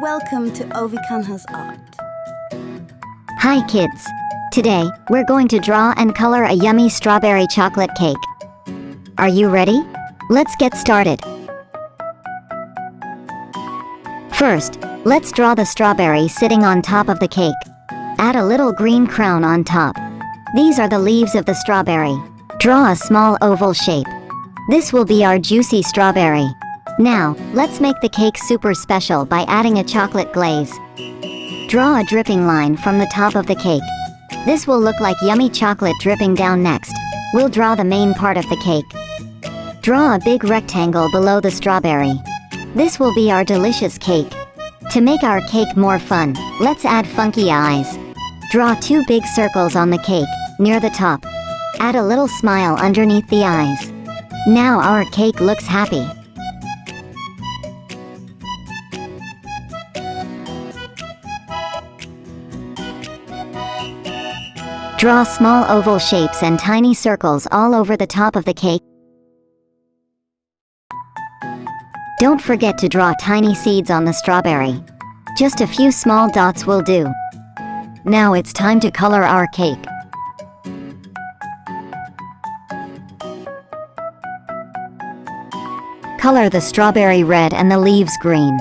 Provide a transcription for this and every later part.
Welcome to Ovikanha's Art. Hi kids! Today, we're going to draw and color a yummy strawberry chocolate cake. Are you ready? Let's get started. First, let's draw the strawberry sitting on top of the cake. Add a little green crown on top. These are the leaves of the strawberry. Draw a small oval shape. This will be our juicy strawberry. Now, let's make the cake super special by adding a chocolate glaze. Draw a dripping line from the top of the cake. This will look like yummy chocolate dripping down next. We'll draw the main part of the cake. Draw a big rectangle below the strawberry. This will be our delicious cake. To make our cake more fun, let's add funky eyes. Draw 2 big circles on the cake, near the top. Add a little smile underneath the eyes. Now our cake looks happy. Draw small oval shapes and tiny circles all over the top of the cake. Don't forget to draw tiny seeds on the strawberry. Just a few small dots will do. Now it's time to color our cake. Color the strawberry red and the leaves green.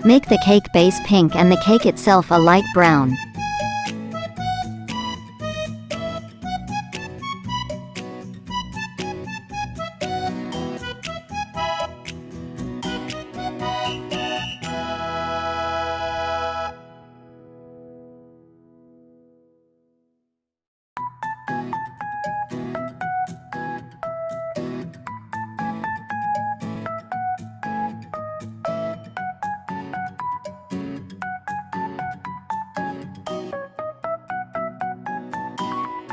Make the cake base pink and the cake itself a light brown.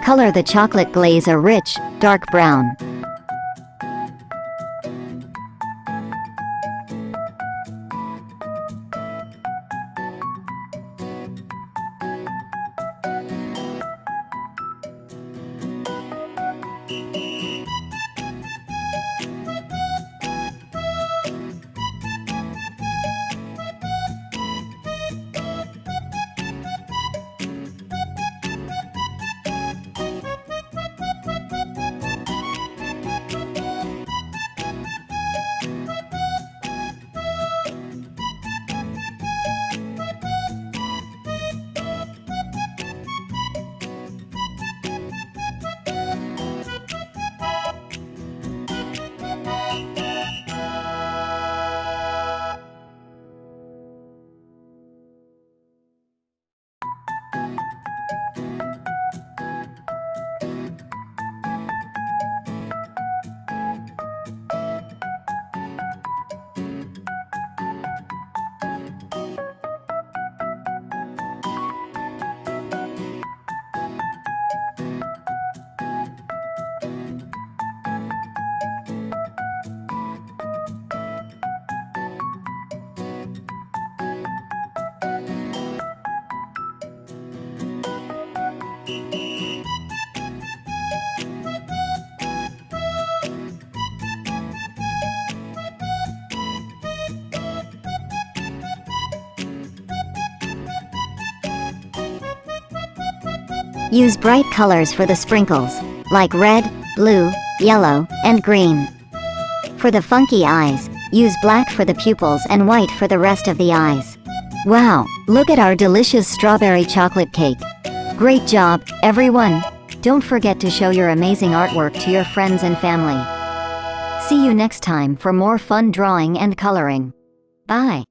Color the chocolate glaze a rich, dark brown. Use bright colors for the sprinkles, like red, blue, yellow, and green. For the funky eyes, use black for the pupils and white for the rest of the eyes. Wow, look at our delicious strawberry chocolate cake. Great job, everyone! Don't forget to show your amazing artwork to your friends and family. See you next time for more fun drawing and coloring. Bye!